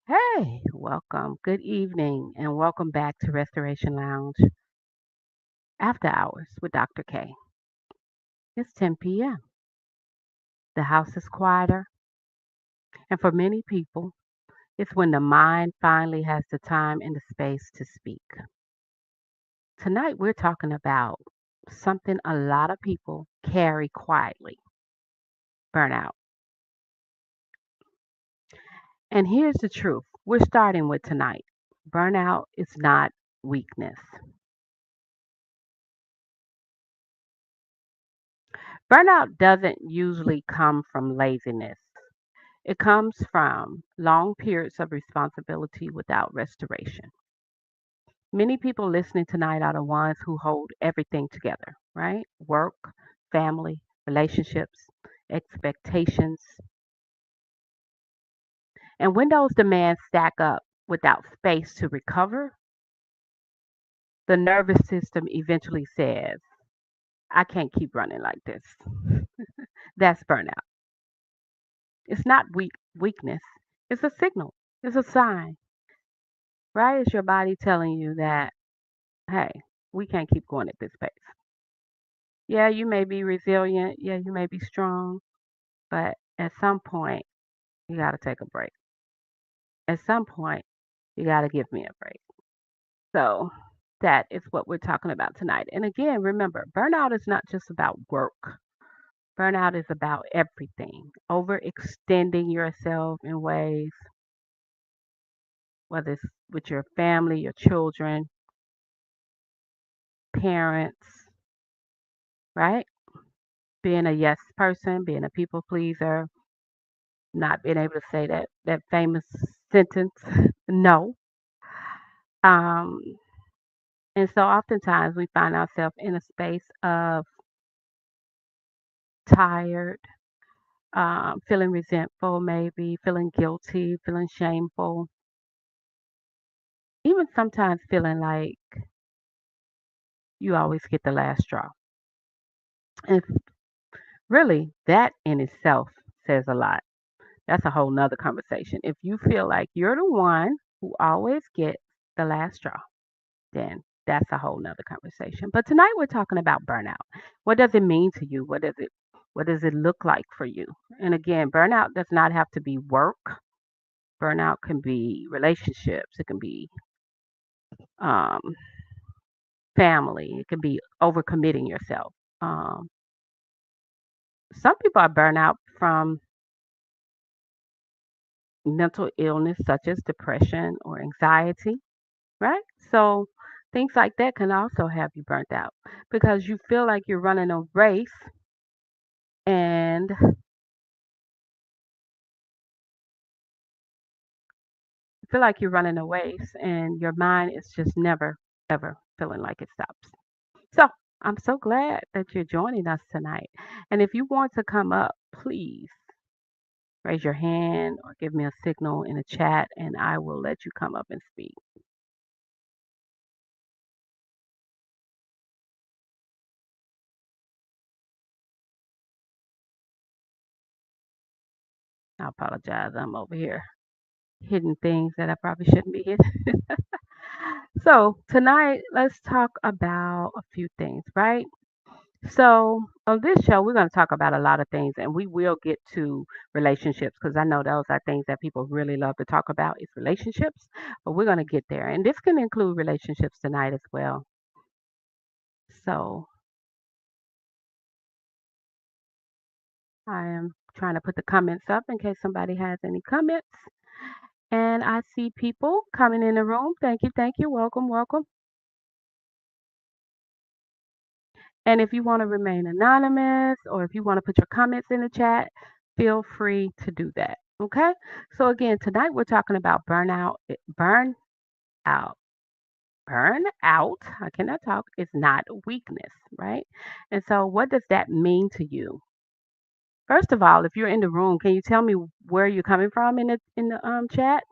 Hey, welcome. Good evening, and welcome back to Restoration Lounge After Hours with Dr. K. It's 10 p.m. The house is quieter, and for many people, it's when the mind finally has the time and the space to speak. Tonight, we're talking about something a lot of people carry quietly: burnout. And here's the truth we're starting with tonight: burnout is not weakness. Burnout doesn't usually come from laziness. It comes from long periods of responsibility without restoration. Many people listening tonight are the ones who hold everything together, right? Work, family, relationships, expectations. And when those demands stack up without space to recover, the nervous system eventually says, I can't keep running like this. That's burnout. It's not weakness, it's a signal, it's a sign, right? It's your body telling you that, hey, we can't keep going at this pace. Yeah, you may be resilient. Yeah, you may be strong, but at some point, you got to take a break. At some point, you got to give me a break. So that is what we're talking about tonight. And again, remember, burnout is not just about work. Burnout is about everything. Overextending yourself in ways, whether it's with your family, your children, parents, right? Being a yes person, being a people pleaser, not being able to say that famous sentence, no. Um, and so oftentimes we find ourselves in a space of tired, feeling resentful, maybe feeling guilty, feeling shameful, even sometimes feeling like you always get the last straw. And really, that in itself says a lot. That's a whole nother conversation. If you feel like you're the one who always gets the last straw, then that's a whole nother conversation. But tonight we're talking about burnout. What does it mean to you? What does it look like for you? And again, burnout does not have to be work. Burnout can be relationships. It can be um, family. It can be overcommitting yourself. Um, some people are burnout from mental illness, such as depression or anxiety, right? So things like that can also have you burnt out because you feel like you're running a race and feel like you're running a race and your mind is just never ever feeling like it stops. So I'm so glad that you're joining us tonight. And if you want to come up, please raise your hand or give me a signal in the chat and I will let you come up and speak. I apologize. I'm over here hitting things that I probably shouldn't be hitting. So tonight, let's talk about a few things, right? So, on this show, we're going to talk about a lot of things, and we will get to relationships because I know those are things that people really love to talk about is relationships, but we're going to get there. And this can include relationships tonight as well. So, I am trying to put the comments up in case somebody has any comments. And I see people coming in the room. Thank you, thank you. Welcome, welcome. And if you want to remain anonymous or if you want to put your comments in the chat, feel free to do that. Okay. So again, tonight we're talking about burnout. Out. Burn out. I cannot talk. Is not weakness, right? And so, what does that mean to you? First of all, if you're in the room, can you tell me where you're coming from in the chat?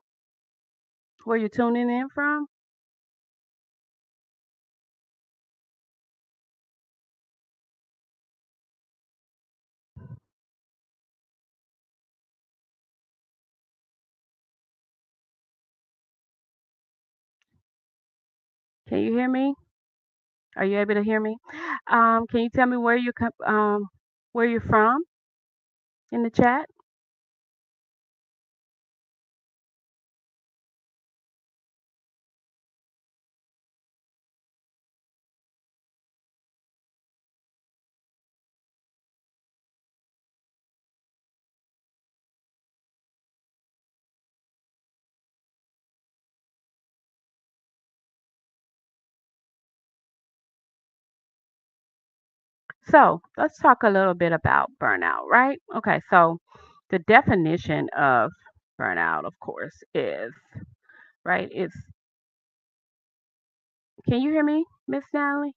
Where you're tuning in from? Can you hear me? Are you able to hear me? Can you tell me where you're from in the chat? So let's talk a little bit about burnout, right? Okay, so the definition of burnout, of course, is right. It's Can you hear me, Miss Natalie?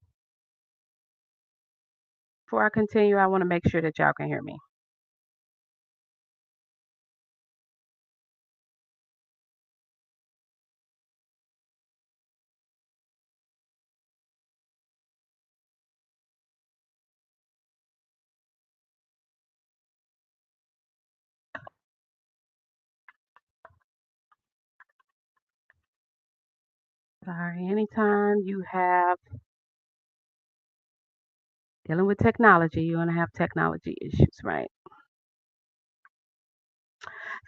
Before I continue, I want to make sure that y'all can hear me. Sorry, anytime you have dealing with technology, you're gonna have technology issues, right?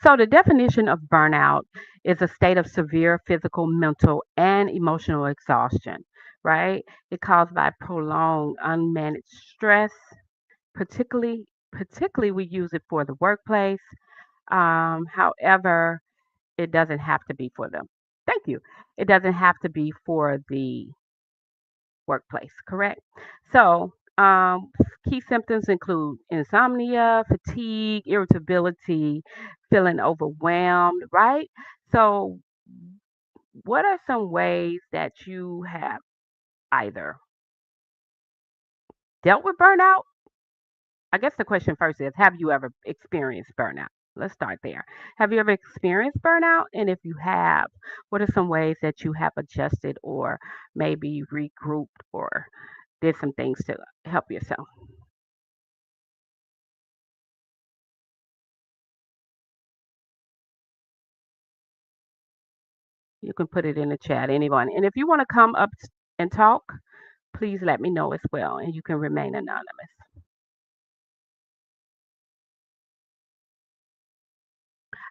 So the definition of burnout is a state of severe physical, mental, and emotional exhaustion, right? It caused by prolonged unmanaged stress, particularly we use it for the workplace. However, it doesn't have to be for them. Thank you. It doesn't have to be for the workplace, correct? So, key symptoms include insomnia, fatigue, irritability, feeling overwhelmed, right? So, what are some ways that you have either dealt with burnout? I guess the question first is, have you ever experienced burnout? Let's start there. Have you ever experienced burnout? And if you have, what are some ways that you have adjusted or maybe regrouped or did some things to help yourself? You can put it in the chat, anyone. And if you want to come up and talk, please let me know as well, and you can remain anonymous.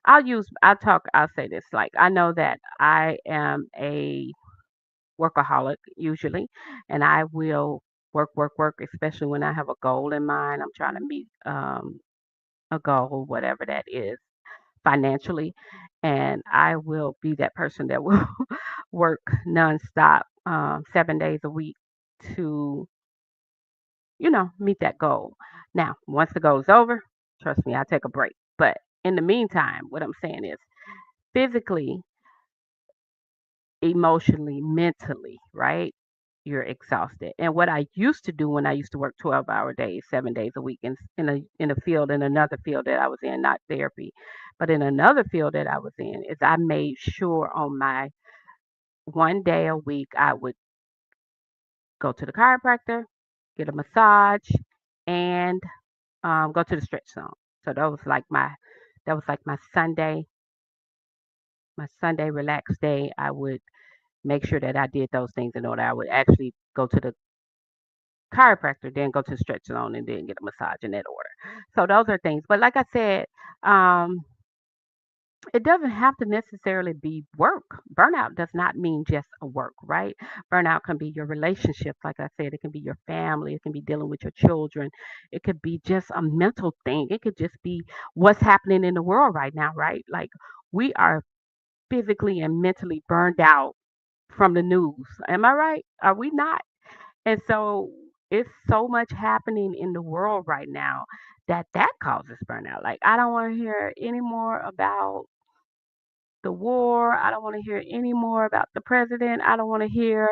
I'll say this, like, I know that I am a workaholic usually, and I will work, work, work, especially when I have a goal in mind. I'm trying to meet a goal, whatever that is, financially, and I will be that person that will work nonstop, 7 days a week to meet that goal. Now, once the goal is over, trust me, I take a break. But in the meantime, what I'm saying is physically, emotionally, mentally, right? You're exhausted. And what I used to do when I used to work 12-hour days, 7 days a week in another field that I was in, not therapy, but in another field that I was in, is I made sure on my one day a week I would go to the chiropractor, get a massage, and go to the stretch zone. So that was like my Sunday relaxed day. I would make sure that I did those things in order. I would actually go to the chiropractor, then go to the stretch zone, and then get a massage in that order. So those are things. But like I said, um, it doesn't have to necessarily be work. Burnout does not mean just a work, right? Burnout can be your relationships, like I said, it can be your family, it can be dealing with your children, it could be just a mental thing, it could just be what's happening in the world right now, right? Like we are physically and mentally burned out from the news. Am I right? Are we not? And so it's so much happening in the world right now that causes burnout. Like I don't want to hear any more about the war. I don't want to hear any more about the president. I don't want to hear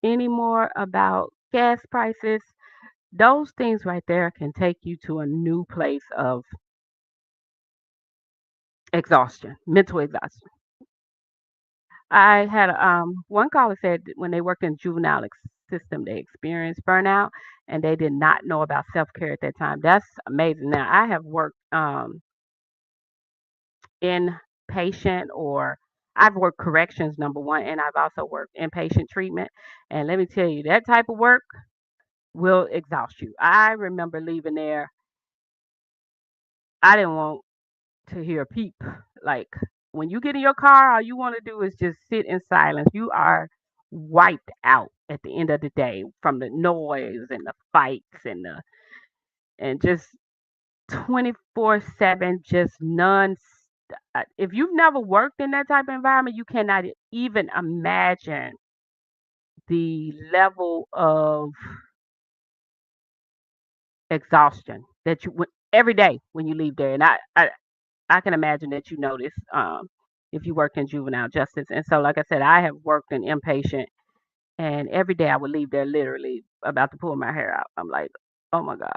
any more about gas prices. Those things right there can take you to a new place of exhaustion, mental exhaustion. I had one caller said that when they worked in juvenile system, they experienced burnout and they did not know about self care at that time. That's amazing. Now I have worked in patient or I've worked corrections, number one, and I've also worked inpatient treatment. And let me tell you, that type of work will exhaust you. I remember leaving there, I didn't want to hear a peep. Like when you get in your car, all you want to do is just sit in silence. You are wiped out at the end of the day from the noise and the fights and just 24/7, just non. If you've never worked in that type of environment, you cannot even imagine the level of exhaustion that every day when you leave there. And I can imagine that you notice if you worked in juvenile justice. And so, like I said, I have worked in inpatient, and every day I would leave there literally about to pull my hair out. I'm like, oh my God,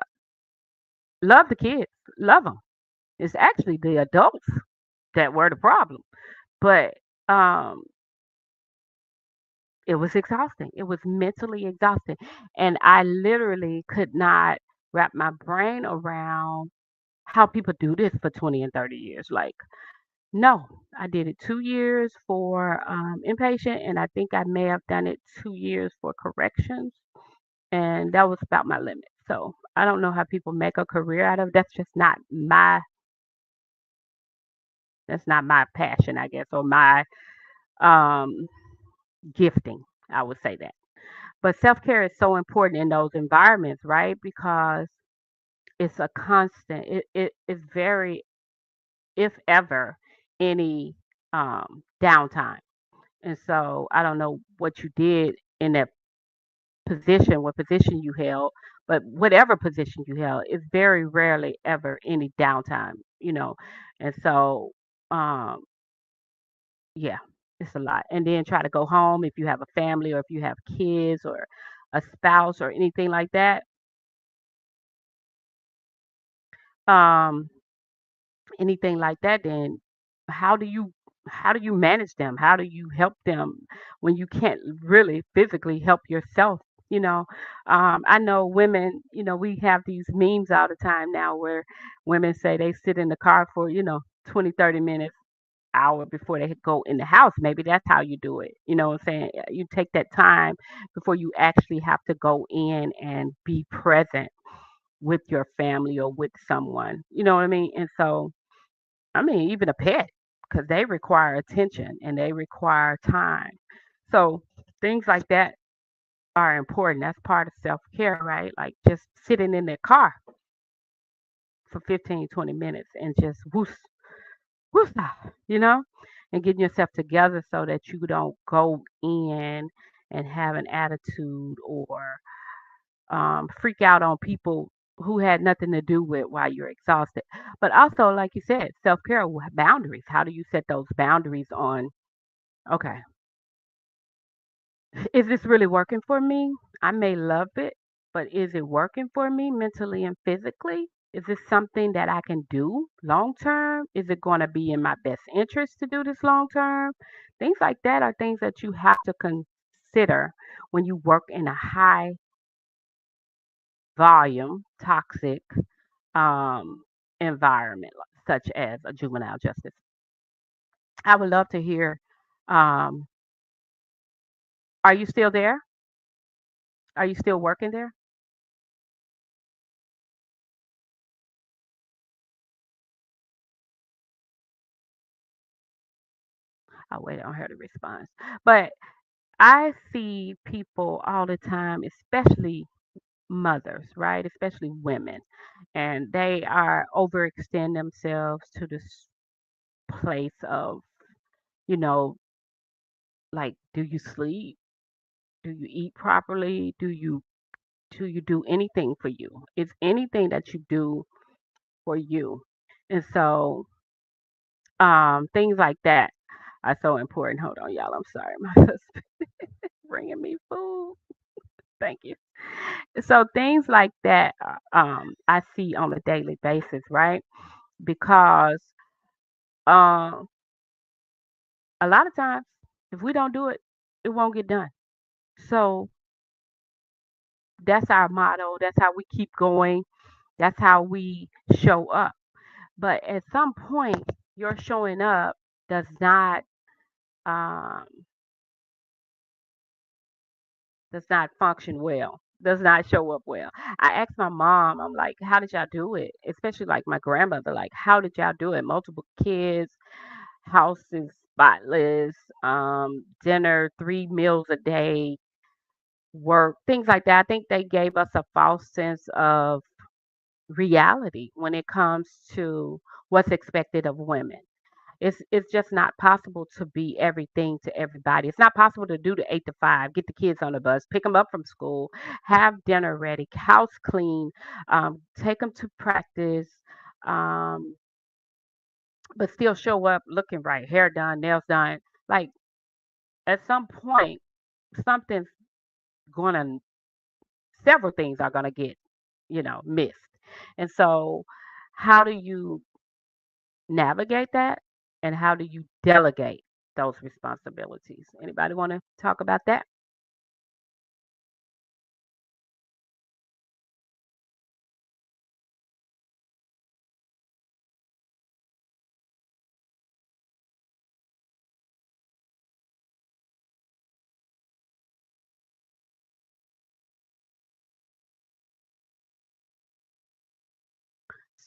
love the kids, love them. It's actually the adults that were the problem. But um, it was exhausting. It was mentally exhausting. And I literally could not wrap my brain around how people do this for 20 and 30 years. Like, no, I did it 2 years for inpatient, and I think I may have done it 2 years for corrections. And that was about my limit. So I don't know how people make a career out of it. That's not my passion, I guess, or my um, gifting. I would say that. But self-care is so important in those environments, right? Because it's a constant. It is very, if ever, any downtime. And so I don't know what you did in that position, what position you held, but whatever position you held, it's very rarely ever any downtime. And so, um, yeah, it's a lot. And then try to go home if you have a family or if you have kids or a spouse or anything like that. Um, anything like that, then how do you how do you manage them? How do you help them when you can't really physically help yourself? You know, I know women. We have these memes all the time now where women say they sit in the car for 20, 30 minutes, hour before they go in the house. Maybe that's how you do it. You know what I'm saying? You take that time before you actually have to go in and be present with your family or with someone. You know what I mean? And so I mean, even a pet, because they require attention and they require time. So things like that are important. That's part of self care, right? Like just sitting in the car for 15, 20 minutes and just whoosh, whoosh, you know, and getting yourself together so that you don't go in and have an attitude or freak out on people who had nothing to do with why you're exhausted. But also, like you said, self care boundaries. How do you set those boundaries on, okay, is this really working for me? I may love it, but is it working for me mentally and physically? Is this something that I can do long term? Is it going to be in my best interest to do this long term? Things like that are things that you have to consider when you work in a high volume, toxic um, environment, such as a juvenile justice. I would love to hear. Um, are you still there? Are you still working there? I'll wait on her to respond. But I see people all the time, especially mothers, right? Especially women, and they are overextend themselves to this place of, you know, like, do you sleep? Do you eat properly? Do you do anything for you? It's anything that you do for you. And so, things like that are so important. Hold on, y'all. I'm sorry. My husband bringing me food. Thank you. So things like that, I see on a daily basis, right? Because um, a lot of times, if we don't do it, it won't get done. So that's our motto. That's how we keep going. That's how we show up. But at some point, your showing up does not um, does not function well, does not show up well. I asked my mom, I'm like, how did y'all do it? Especially like my grandmother, like, how did y'all do it? Multiple kids, house is spotless, dinner, 3 meals a day, work, things like that. I think they gave us a false sense of reality when it comes to what's expected of women. It's just not possible to be everything to everybody. It's not possible to do the 8 to 5, get the kids on the bus, pick them up from school, have dinner ready, house clean, take them to practice, um, but still show up looking right, hair done, nails done. Like at some point, something's gonna, several things are gonna get, missed. And so, how do you navigate that, and how do you delegate those responsibilities? Anybody want to talk about that?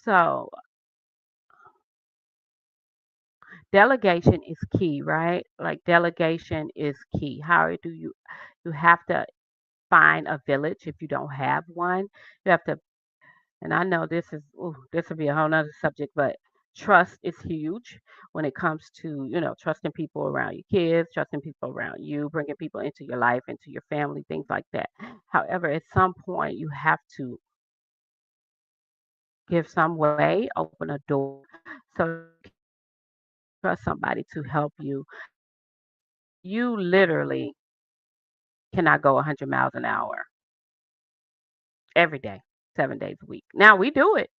So delegation is key, right? Like delegation is key. How do you have to find a village if you don't have one. You have to, and I know this is, ooh, this will be a whole nother subject, but trust is huge when it comes to, trusting people around your kids, trusting people around you, bringing people into your life, into your family, things like that. However, at some point, you have to give some way, open a door, so you can trust somebody to help you. You literally cannot go 100 miles an hour every day, 7 days a week. Now, we do it.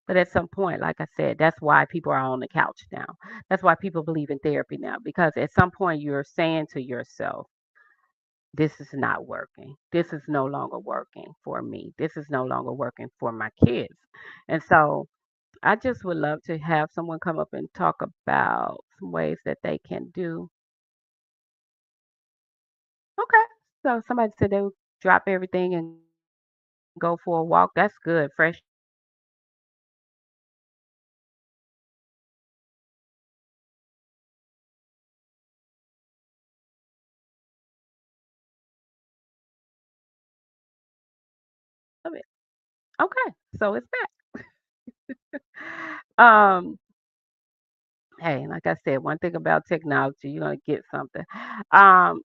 But at some point, like I said, that's why people are on the couch now. That's why people believe in therapy now, because at some point you're saying to yourself, this is not working. This is no longer working for me. This is no longer working for my kids. And so I just would love to have someone come up and talk about some ways that they can do. Okay. So somebody said they would drop everything and go for a walk. That's good. Fresh. Love it. Okay. So it's back. Um, Hey, like I said, one thing about technology, you're gonna get something. Um,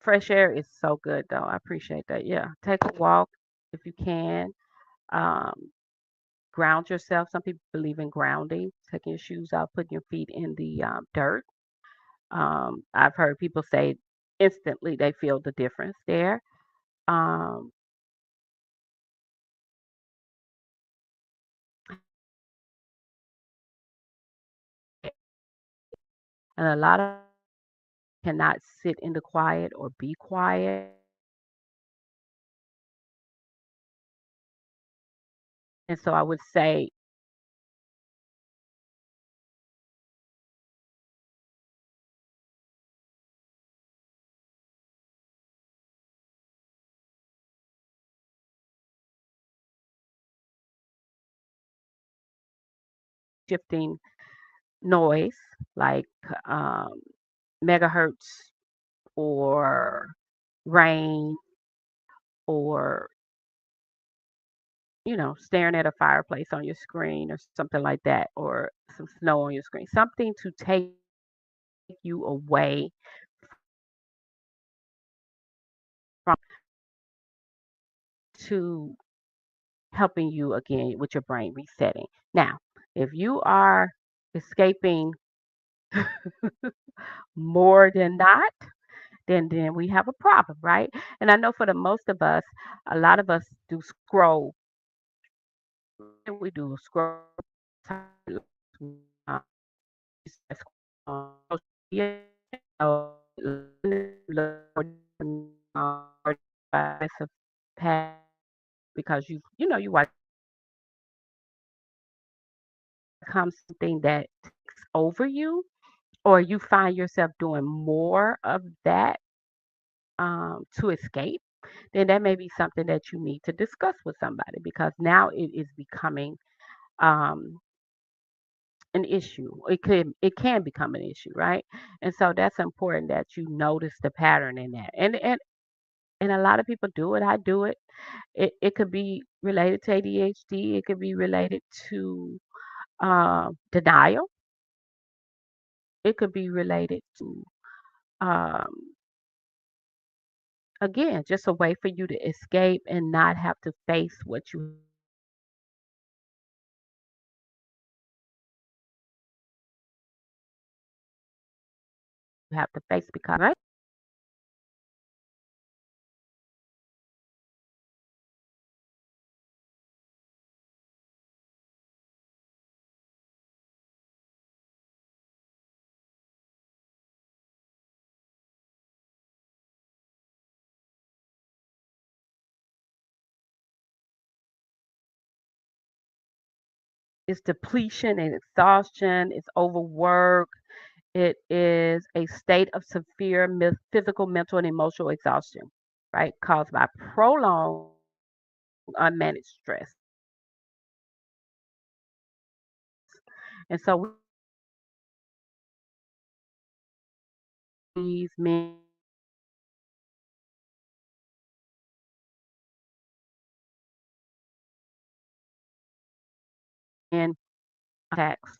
Fresh air is so good though. I appreciate that. Yeah. Take a walk if you can. Um, Ground yourself. Some people believe in grounding, taking your shoes out, putting your feet in the dirt. I've heard people say instantly they feel the difference there. Um, and a lot of cannot sit in the quiet or be quiet. And so I would say shifting noise like um, megahertz or rain or staring at a fireplace on your screen or something like that, or some snow on your screen, something to take you away from, to helping you again with your brain resetting. Now, if you are escaping more than not, then we have a problem, right? And I know for the most of us, a lot of us do scroll. We do scroll. uh, on social media, know, because you watch, becomes something that takes over you, or you find yourself doing more of that to escape, then that may be something that you need to discuss with somebody because now it is becoming um, an issue. It can become an issue, right? And so that's important that you notice the pattern in that. And a lot of people do it. I do it. It could be related to ADHD. It could be related to denial. It could be related to um, again just a way for you to escape and not have to face what you have to face because right. It's depletion and exhaustion. It's overwork. It is a state of severe physical, mental, and emotional exhaustion, right? Caused by prolonged unmanaged stress. And so these men attacks,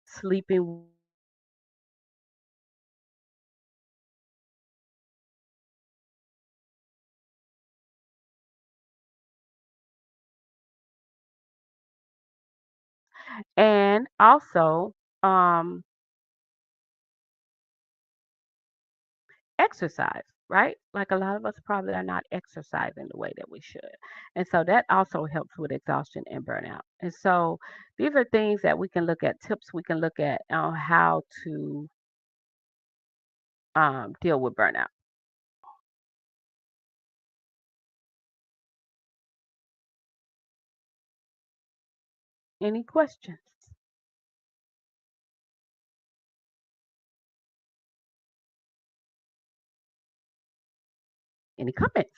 sleeping, and also um, exercise, right? Like a lot of us probably are not exercising the way that we should. And so that also helps with exhaustion and burnout. And so these are things that we can look at, tips we can look at on how to deal with burnout. Any questions? Any comments?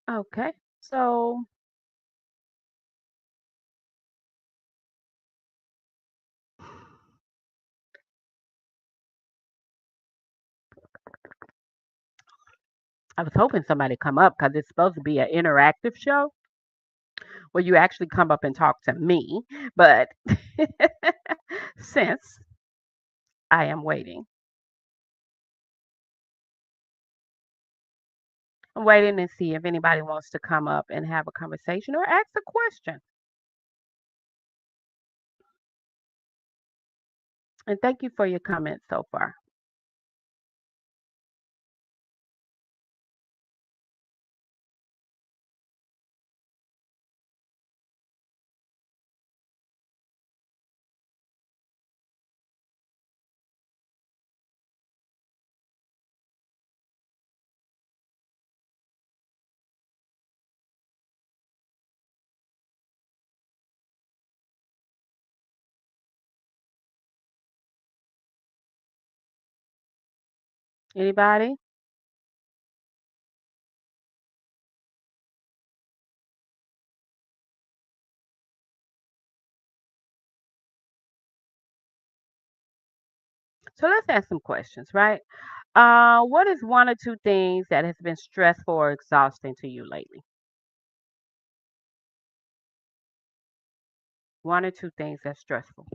Okay. So I was hoping somebody come up because it's supposed to be an interactive show where you actually come up and talk to me. But since I am waiting, I'm waiting and see if anybody wants to come up and have a conversation or ask a question. And thank you for your comments so far. Anybody? So let's ask some questions, right? What is one or two things that has been stressful or exhausting to you lately? One or two things that's stressful.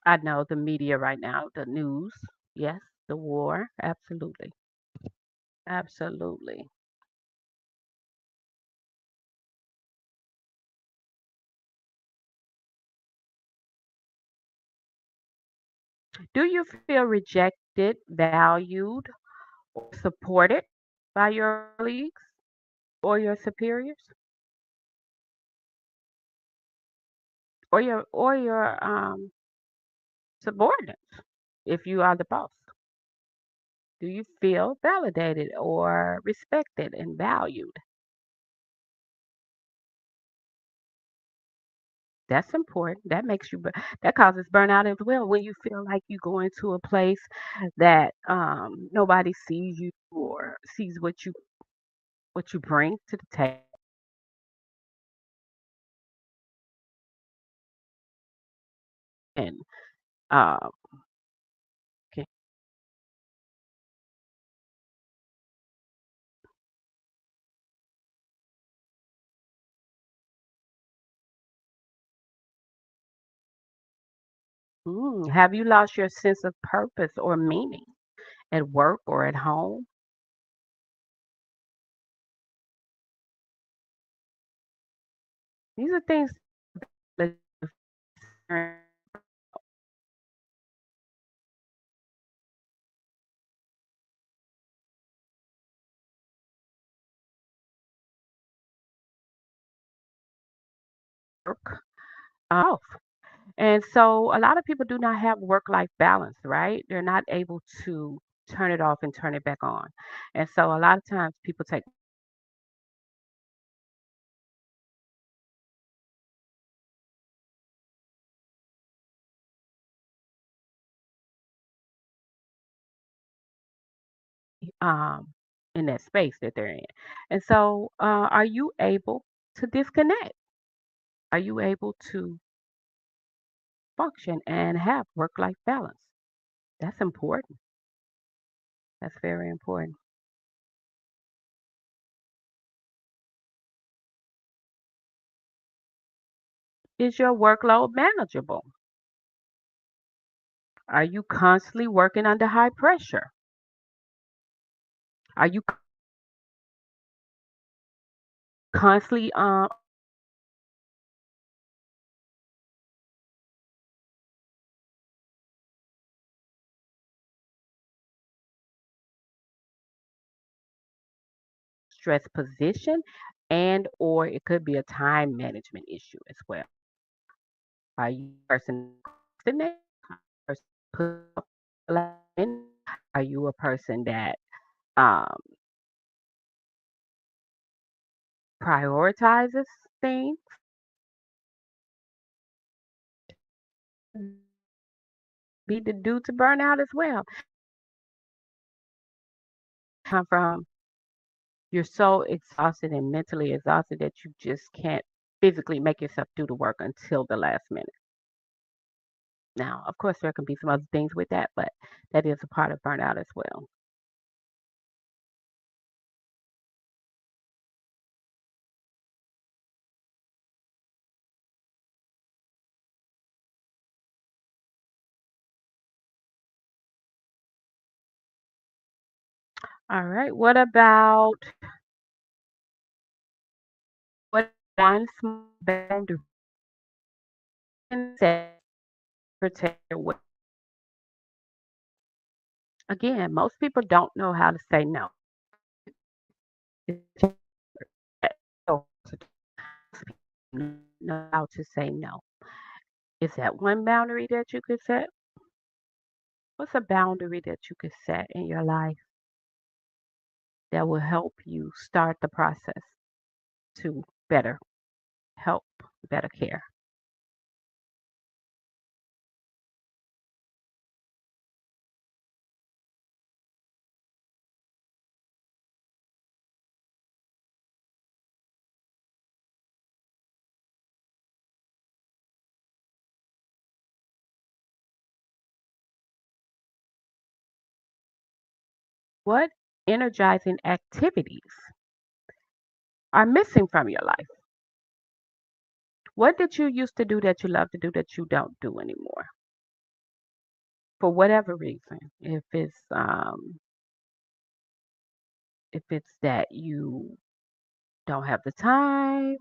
I know the media right now, the news, yes, the war, absolutely. Absolutely. Do you feel rejected, valued, or supported by your colleagues or your superiors or your subordinates if you are the boss? Do you feel validated or respected and valued? That's important. That makes you that causes burnout as well when you feel like you go into a place that nobody sees you or sees what you bring to the table. And um, can, have you lost your sense of purpose or meaning at work or at home? These are things that work off. And so a lot of people do not have work life balance, right? They're not able to turn it off and turn it back on. And so a lot of times people take um in that space that they're in. And so are you able to disconnect? Are you able to function and have work life balance? That's important. That's very important. Is your workload manageable? Are you constantly working under high pressure? Are you constantly stress position and or it could be a time management issue as well. Are you a person procrastinate? Person put off the last minute? Are you a person that um, prioritizes things? Be the due to burnout as well. Come from you're so exhausted and mentally exhausted that you just can't physically make yourself do the work until the last minute. Now, of course, there can be some other things with that, but that is a part of burnout as well. All right. What one small boundary can set to protect your well? Again, most people don't know how to say no. It's just so know how to say no. Is that one boundary that you could set? What's a boundary that you could set in your life that will help you start the process to better help, better care? What energizing activities are missing from your life? What did you used to do that you love to do that you don't do anymore for whatever reason? If it's if it's that you don't have the time,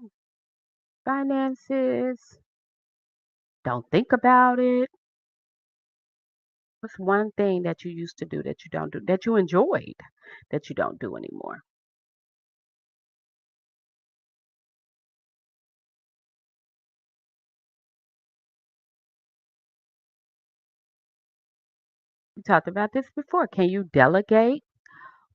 finances, don't think about it. What's one thing that you used to do that you don't do, that you enjoyed, that you don't do anymore? We talked about this before. Can you delegate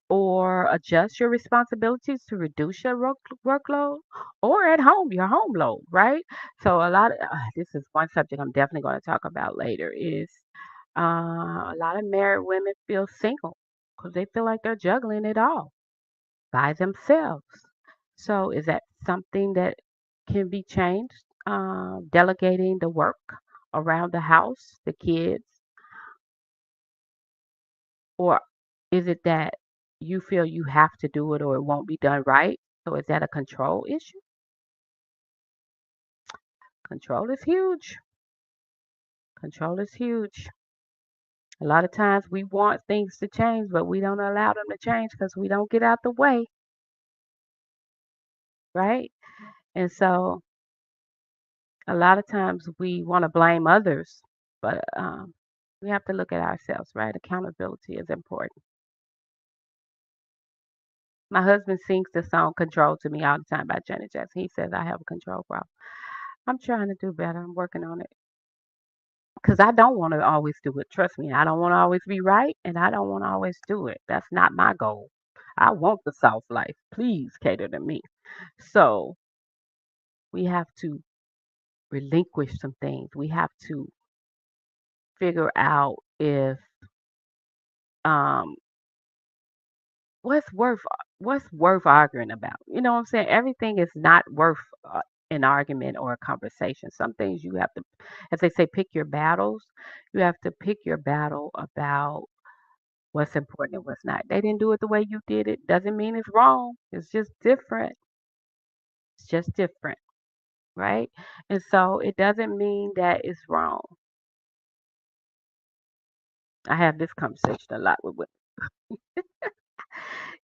or adjust your responsibilities to reduce your workload, or at home, your home load, right? So a lot of this is one subject I'm definitely going to talk about later is a lot of married women feel single because they feel like they're juggling it all by themselves. So is that something that can be changed? Delegating the work around the house, the kids, or is it that you feel you have to do it or it won't be done right? So is that a control issue? Control is huge. Control is huge. A lot of times we want things to change, but we don't allow them to change because we don't get out the way, right? And so a lot of times we want to blame others, but we have to look at ourselves, right? Accountability is important. My husband sings the song Control to me all the time by Janet Jackson. He says I have a control problem. I'm trying to do better. I'm working on it. Because I don't want to always do it. Trust me, I don't want to always be right, and I don't want to always do it. That's not my goal. I want the soft life. Please cater to me. So we have to relinquish some things. We have to figure out if um what's worth arguing about. You know what I'm saying? Everything is not worth an argument or a conversation. Some things you have to, as they say, pick your battles. You have to pick your battle about what's important and what's not. They didn't do it the way you did it. Doesn't mean it's wrong. It's just different. It's just different, right? And so it doesn't mean that it's wrong. I have this conversation a lot with women.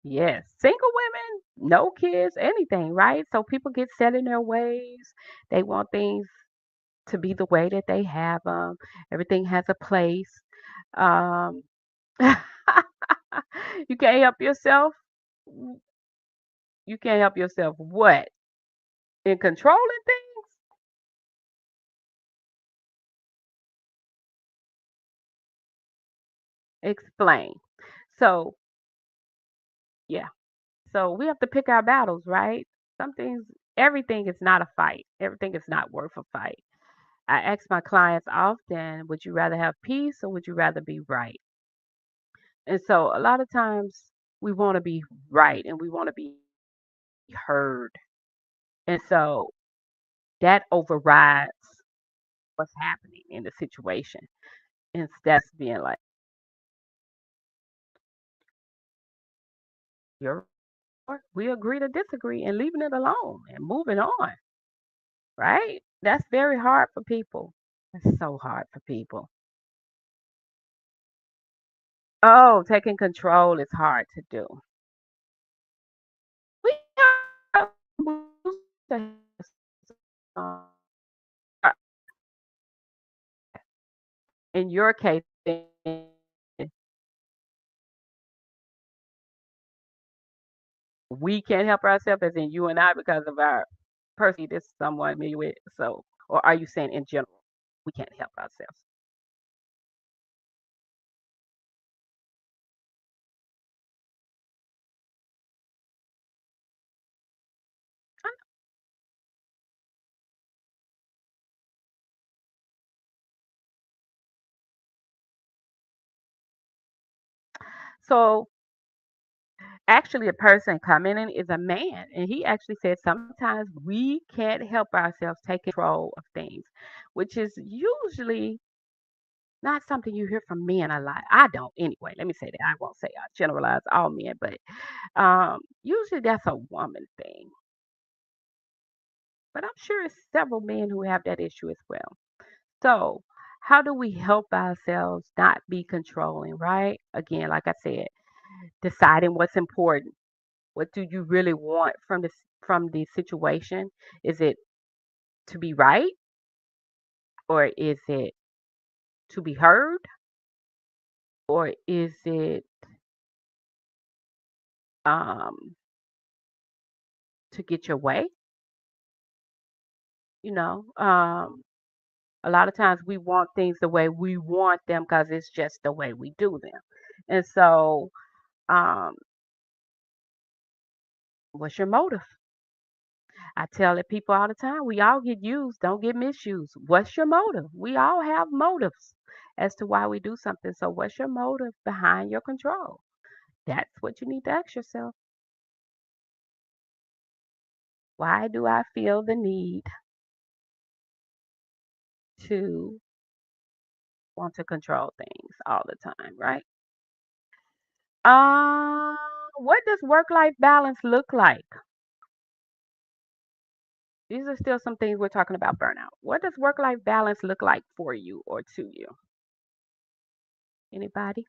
Yes, single women, no kids, anything, right? So people get set in their ways. They want things to be the way that they have them. Everything has a place. Um, you can't help yourself. You can't help yourself. What? In controlling things? Explain. So, yeah. So we have to pick our battles, right? Some things, everything is not a fight. Everything is not worth a fight. I ask my clients often, would you rather have peace or would you rather be right? And so a lot of times we want to be right and we want to be heard. And so that overrides what's happening in the situation instead of being like, you're right, we agree to disagree and leaving it alone and moving on, right? That's very hard for people. It's so hard for people. Oh, taking control is hard to do. We have in your case, we can't help ourselves, as in you and I, because of our personally, this is someone familiar with. So, or are you saying in general, we can't help ourselves? So, actually, a person commenting is a man, and he actually said sometimes we can't help ourselves take control of things, which is usually not something you hear from men a lot. I don't anyway. Let me say that. I won't say I generalize all men, but usually that's a woman thing. But I'm sure it's several men who have that issue as well. So, how do we help ourselves not be controlling, right? Again, like I said, deciding what's important. What do you really want from the situation? Is it to be right, or is it to be heard, or is it um to get your way? You know, a lot of times we want things the way we want them because it's just the way we do them. And so, um, what's your motive? I tell it people all the time, we all get used, don't get misused. What's your motive? We all have motives as to why we do something. So, what's your motive behind your control? That's what you need to ask yourself. Why do I feel the need to want to control things all the time, right? Uh, what does work-life balance look like? These are still some things we're talking about burnout. What does work-life balance look like for you or to you? Anybody?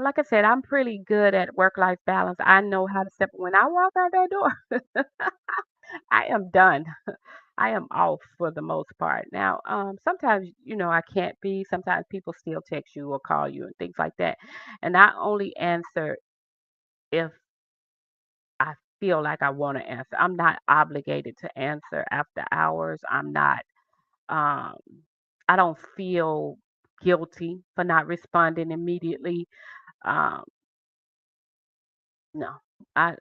Like I said, I'm pretty good at work-life balance. I know how to step when I walk out that door, I am done. I am off for the most part. Now, sometimes, I can't be. Sometimes people still text you or call you and things like that. And I only answer if I feel like I want to answer. I'm not obligated to answer after hours. Um, I don't feel guilty for not responding immediately. Um, no, I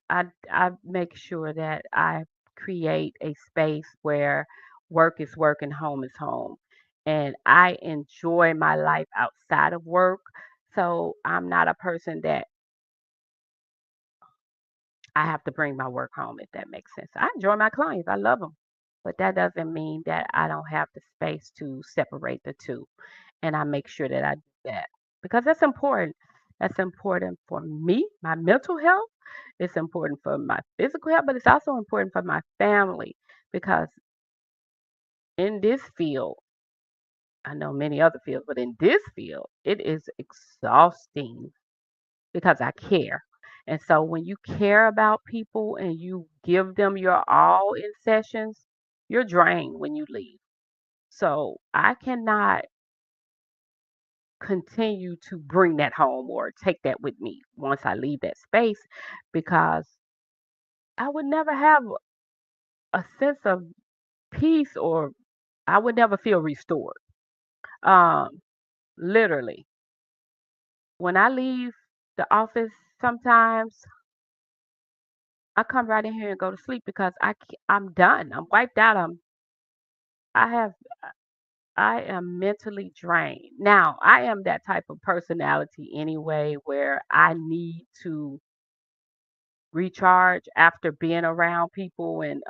make sure that I create a space where work is work and home is home. And I enjoy my life outside of work. So I'm not a person that I have to bring my work home, if that makes sense. I enjoy my clients, I love them. But that doesn't mean that I don't have the space to separate the two. And I make sure that I do that because that's important. That's important for me, my mental health. It's important for my physical health, but it's also important for my family because in this field, I know many other fields, but in this field, it is exhausting because I care. And so when you care about people and you give them your all in sessions, you're drained when you leave. So I cannot continue to bring that home or take that with me once I leave that space because I would never have a sense of peace or I would never feel restored. Um, Literally, when I leave the office, sometimes I come right in here and go to sleep because I'm done. I'm wiped out. I have I am mentally drained. Now, I am that type of personality anyway where I need to recharge after being around people and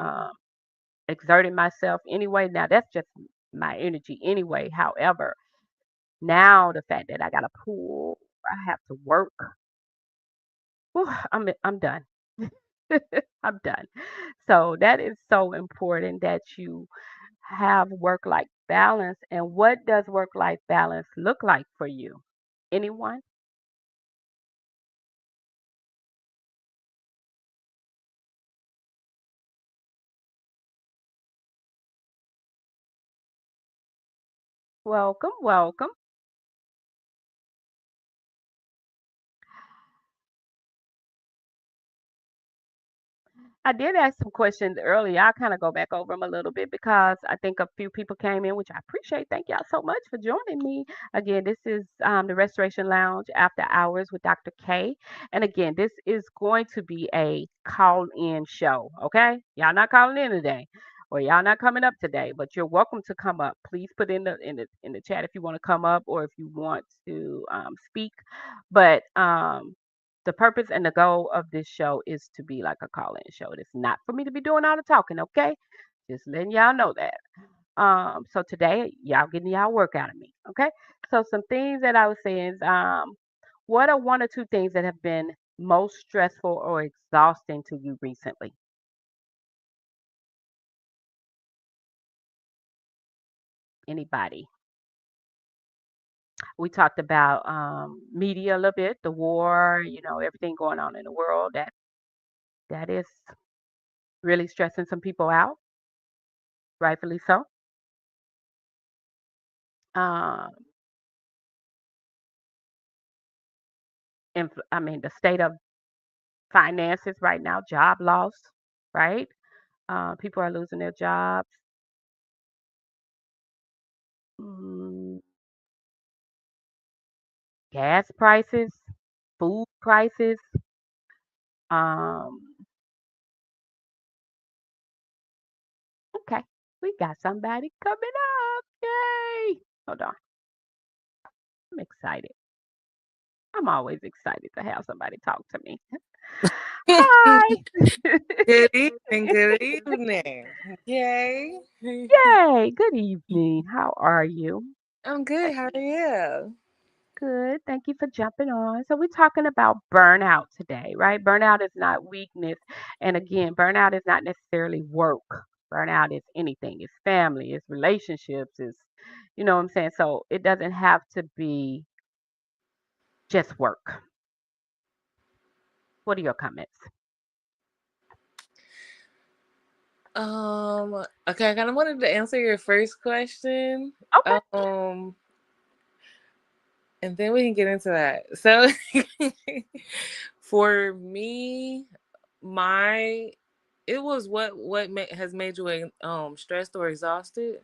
exerting myself anyway. Now, that's just my energy anyway. However, now the fact that I got to pull, I have to work. Whew, I'm done. I'm done. So that is so important that you have work life balance. And what does work life balance look like for you? Anyone? Welcome, welcome. I did ask some questions earlier. I'll kind of go back over them a little bit because I think a few people came in, which I appreciate. Thank y'all so much for joining me. Again, this is the Restoration Lounge After Hours with Dr. K. And again, this is going to be a call in show. Okay. Y'all not calling in today. Or y'all not coming up today, but you're welcome to come up. Please put in the chat if you want to come up or if you want to speak. But the purpose and the goal of this show is to be like a call-in show. It's not for me to be doing all the talking, okay? Just letting y'all know that. So today y'all getting y'all work out of me, okay? So some things that I was saying is, what are one or two things that have been most stressful or exhausting to you recently? Anybody? We talked about media a little bit, the war, everything going on in the world that is really stressing some people out, rightfully so. Um, I mean, the state of finances right now, job loss, right? People are losing their jobs. Mm, gas prices, food prices. Um, okay, we got somebody coming up. Yay! Hold on, I'm excited. I'm always excited to have somebody talk to me. Hi. Good evening. Good evening. Yay. Yay. Good evening. How are you? I'm good. How are you? Good. Thank you for jumping on. So, we're talking about burnout today, right? Burnout is not weakness. And again, burnout is not necessarily work. Burnout is anything. It's family, it's relationships, you know what I'm saying? So, it doesn't have to be just work. What are your comments? Okay, I kind of wanted to answer your first question. Okay. Um, and then we can get into that. So for me, my it was has made you stressed or exhausted.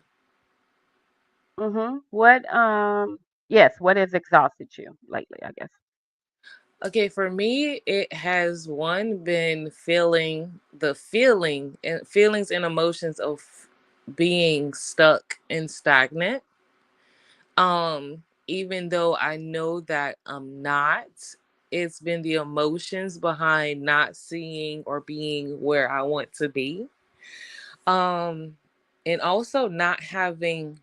What, yes, what has exhausted you lately, I guess? Okay, for me, it has one been feeling the feeling and feelings and emotions of being stuck and stagnant. Even though I know that I'm not, it's been the emotions behind not seeing or being where I want to be. Um, and also not having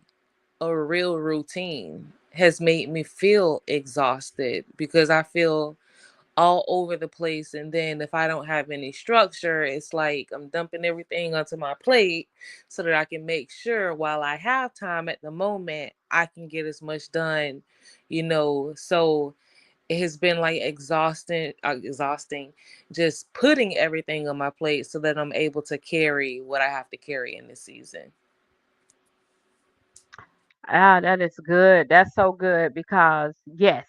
a real routine has made me feel exhausted because I feel all over the place. And then if I don't have any structure, it's like I'm dumping everything onto my plate so that I can make sure while I have time at the moment, I can get as much done. So it has been like exhausting just putting everything on my plate so that I'm able to carry what I have to carry in this season. Ah, that is good. That's so good because yes,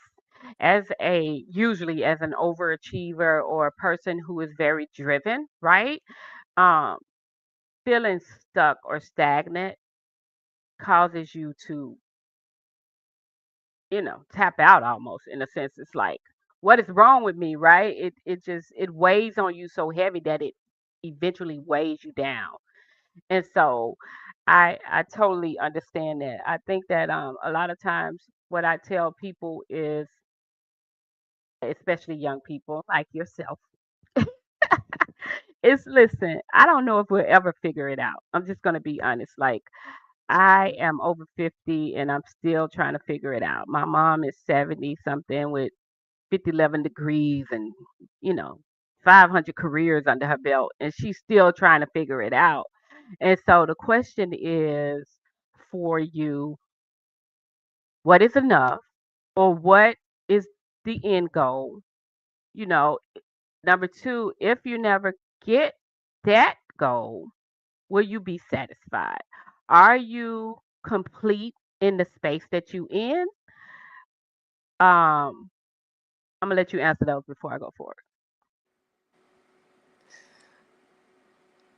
usually as an overachiever or a person who is very driven, right? Um, Feeling stuck or stagnant causes you to, tap out almost in a sense. It's like, what is wrong with me, right? It weighs on you so heavy that it eventually weighs you down. And so I totally understand that. I think that a lot of times what I tell people is, especially young people like yourself, is listen, I don't know if we'll ever figure it out. I'm just going to be honest. Like, I am over 50 and I'm still trying to figure it out. My mom is 70 something with 11 degrees and, you know, 500 careers under her belt, and she's still trying to figure it out. And so the question is for you, what is enough, or what is the end goal? You know, number two, if you never get that goal, will you be satisfied? Are you complete in the space that you in? Um, I'm gonna let you answer those before I go forward.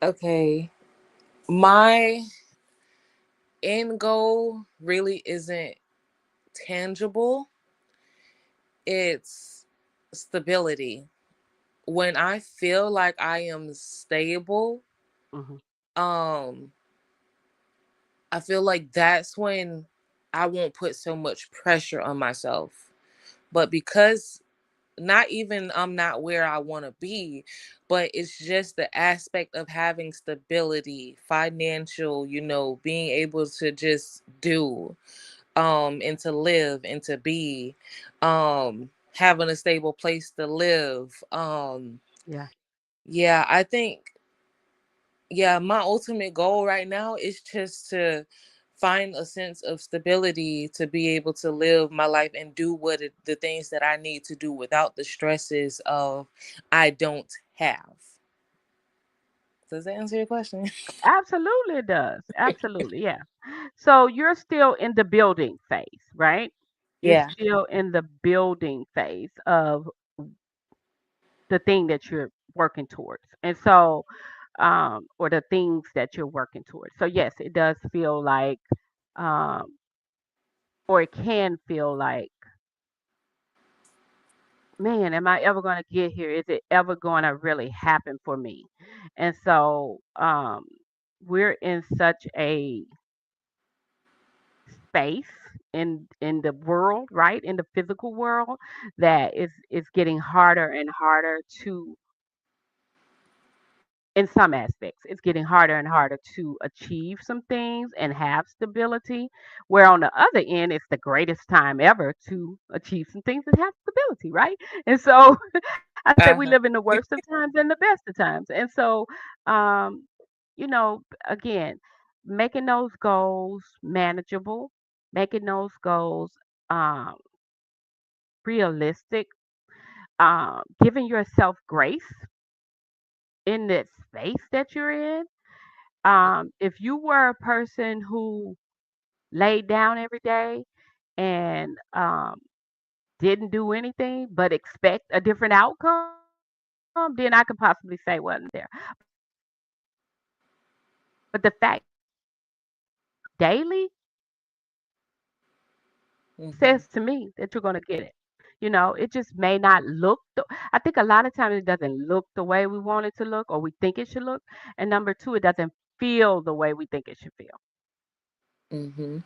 Okay. My end goal really isn't tangible, it's stability. When I feel like I am stable, Hmm. um, I feel like that's when I won't put so much pressure on myself. But because not even I'm not where I want to be, but it's just the aspect of having stability, financial, being able to just do and to live and to be having a stable place to live. Yeah. Yeah, I think, yeah, my ultimate goal right now is just to find a sense of stability to be able to live my life and do the things that I need to do without the stresses of I don't have. Does that answer your question? Absolutely it does. Absolutely, yeah. So you're still in the building phase, right? You're Yeah. still in the building phase of the thing that you're working towards. And so, or the things that you're working towards. So yes, it does feel like, um, or it can feel like, man, am I ever going to get here? Is it ever going to really happen for me? And so, we're in such a space in the world, right? In the physical world, that is getting harder and harder to, in some aspects, it's getting harder and harder to achieve some things and have stability. Where on the other end, it's the greatest time ever to achieve some things and have stability, right? And so I say we live Uh-huh. in the worst of times and the best of times. And so, um, again, making those goals manageable, making those goals um, realistic, giving yourself grace in that space that you're in. If you were a person who laid down every day and didn't do anything but expect a different outcome, then I could possibly say wasn't there. But the fact that you're showing up daily says Mhm. to me that you're going to get it. It just may not look, I think a lot of times it doesn't look the way we want it to look or we think it should look. And number two, it doesn't feel the way we think it should feel. Mhm.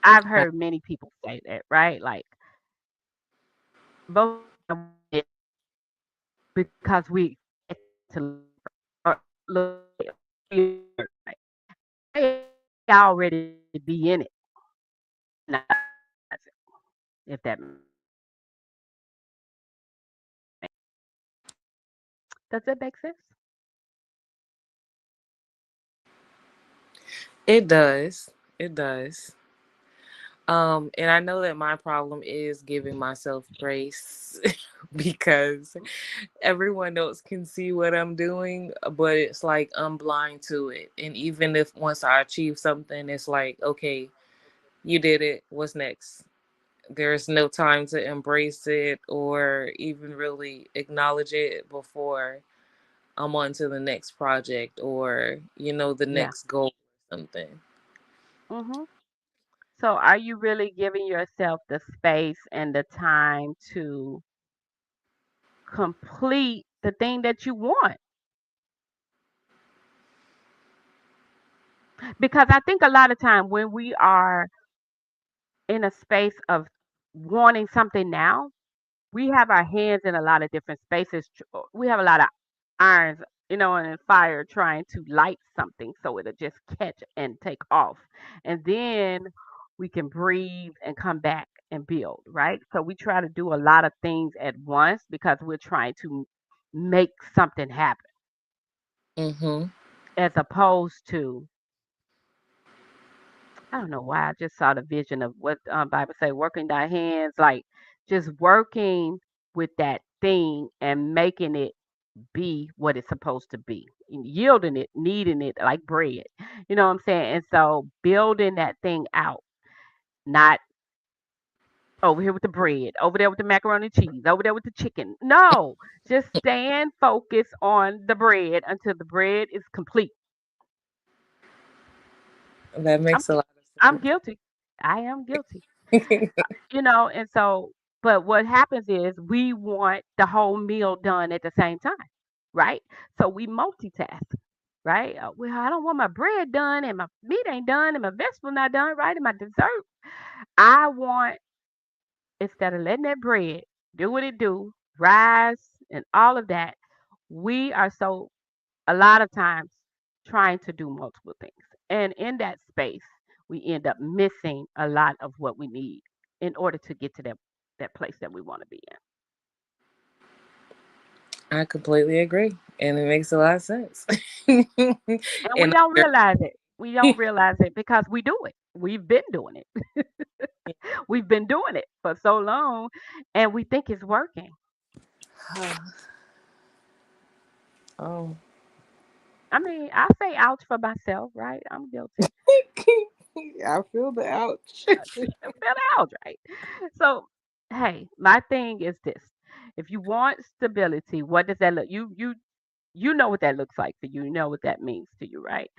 I've I- heard many people say that, right? Like, most of the time we get because we expect it to look right or look right or feel certain right. And it may already be in it and we just not realize it, if that makes does that make sense? It does. It does. And I know that my problem is giving myself grace because everyone else can see what I'm doing, but it's like I'm blind to it. And even if once I achieve something, it's like, okay, you did it. What's next? There's no time to embrace it or even really acknowledge it before I'm on to the next project or, the Yeah. next goal or something. Mhm. So are you really giving yourself the space and the time to complete the thing that you want? Because I think a lot of time when we are in a space of wanting something now, we have our hands in a lot of different spaces. We have a lot of irons, in fire trying to light something so it'll just catch and take off. And then we can breathe and come back and build, right? So we try to do a lot of things at once because we're trying to make something happen Mm-hmm. as opposed to, I don't know why I just saw the vision of what Bible say, working thy hands, like just working with that thing and making it be what it's supposed to be, and yielding it, kneading it like bread. You know what I'm saying? And so building that thing out, not over here with the bread, over there with the macaroni and cheese, over there with the chicken. No, just stand focused on the bread until the bread is complete. That I'm makes a lot I'm of guilty. I am guilty. sense. And so, but what happens is we want the whole meal done at the same time, right? So we multitask, right? Well, I don't want my bread done and my meat ain't done and my vegetable not done, right? And my dessert. I want, instead of letting that bread do what it do, rise and all of that, we are so, a lot of times, trying to do multiple things. And in that space, we end up missing a lot of what we need in order to get to that place that we want to be in. I completely agree, and it makes a lot of sense. And And we don't realize it. We don't realize it because we do it. We've been doing it. We've been doing it for so long and we think it's working. Oh. I mean, I say ouch for myself, right? I'm guilty. I feel the ouch. I feel ouch, right? So, hey, my thing is this. If you want stability, what does that look? You know what that looks like for you. You know what that means to you, right?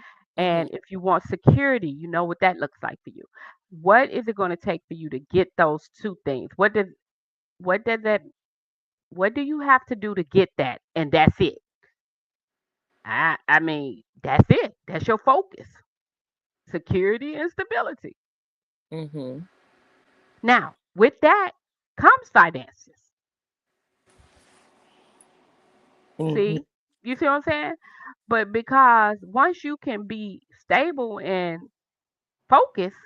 Mhm. And if you want security, you know what that looks like for you. What is it going to take for you to get those two things? What does that what do you have to do to get that? And that's it. I mean, that's it. That's your focus. Security and stability. Mhm. Now, with that comes finances. Mhm. See? You see what I'm saying? But because once you can be stable and focused,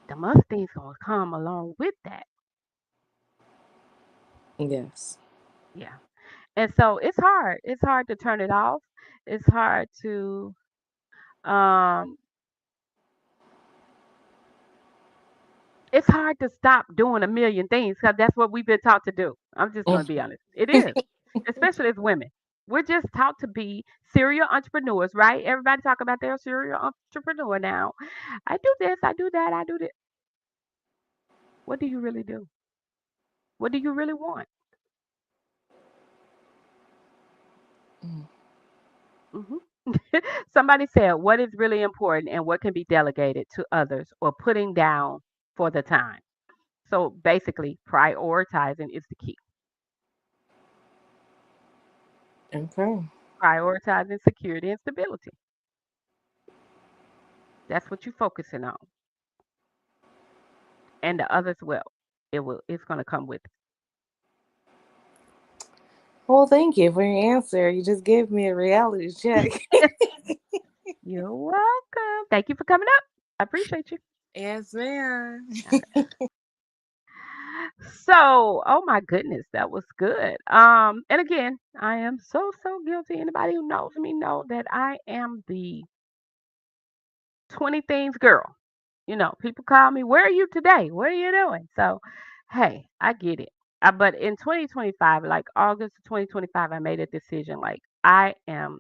the other things gonna come along with that. Yes. Yeah. And so it's hard. It's hard to turn it off. It's hard to um it's hard to stop doing a million things because that's what we've been taught to do. I'm just gonna be Mhm. honest. It is. Especially as women. We're just taught to be serial entrepreneurs, right? Everybody talk about their serial entrepreneur now. I do this, I do that, I do this. What do you really do? What do you really want? Hmm. Somebody said, what is really important and what can be delegated to others or putting down for the time? So basically, prioritizing is the key. Okay. Prioritizing security and stability. That's what you're focusing on. And the others will. It's gonna come with Well, thank you for your answer. You just gave me a reality check. it. You're welcome. Thank you for coming up. I appreciate you. Yes, ma'am. All right. So, oh my goodness, that was good. And again, I am so guilty. Anybody who knows me know that I am the 20 things girl. You know, people call me, "Where are you today? What are you doing?" So, hey, I get it. But in 2025, like August of 2025, I made a decision. Like I am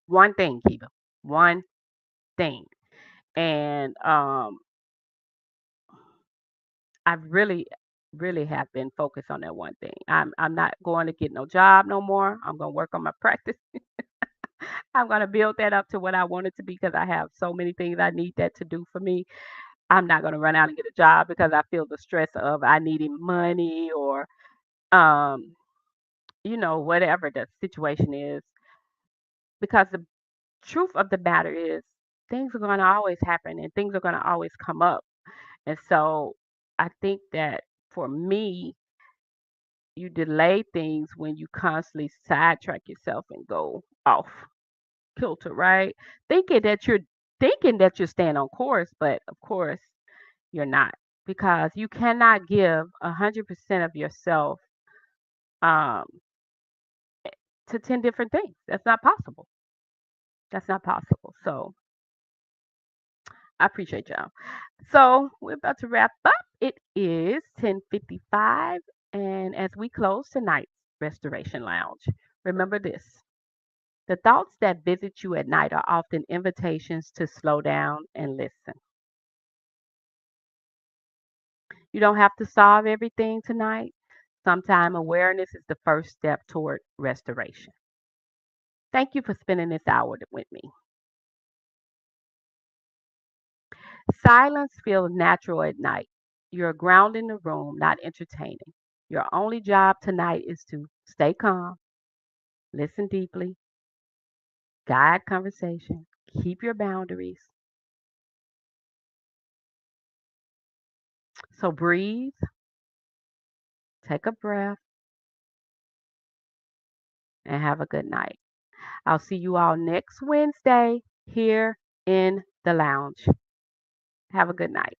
one thing, Kiva, one thing, and I really have been focused on that one thing. I'm not going to get no job no more. I'm gonna work on my practice. I'm gonna build that up to what I want it to be because I have so many things I need that to do for me. I'm not gonna run out and get a job because I feel the stress of I needing money or um, whatever the situation is. Because the truth of the matter is things are gonna always happen and things are gonna always come up. And so I think that for me, you delay things when you constantly sidetrack yourself and go off kilter, right? Thinking that you're thinking that you're staying on course, but of course you're not because you cannot give 100% of yourself um, to 10 different things. That's not possible. That's not possible. So I appreciate y'all. So we're about to wrap up. It is 10:55, and as we close tonight's Restoration Lounge, remember this. The thoughts that visit you at night are often invitations to slow down and listen. You don't have to solve everything tonight. Sometimes awareness is the first step toward restoration. Thank you for spending this hour with me. Silence feels natural at night. You're grounding the room, not entertaining. Your only job tonight is to stay calm, listen deeply, guide conversation, keep your boundaries. So breathe, take a breath, and have a good night. I'll see you all next Wednesday here in the lounge. Have a good night.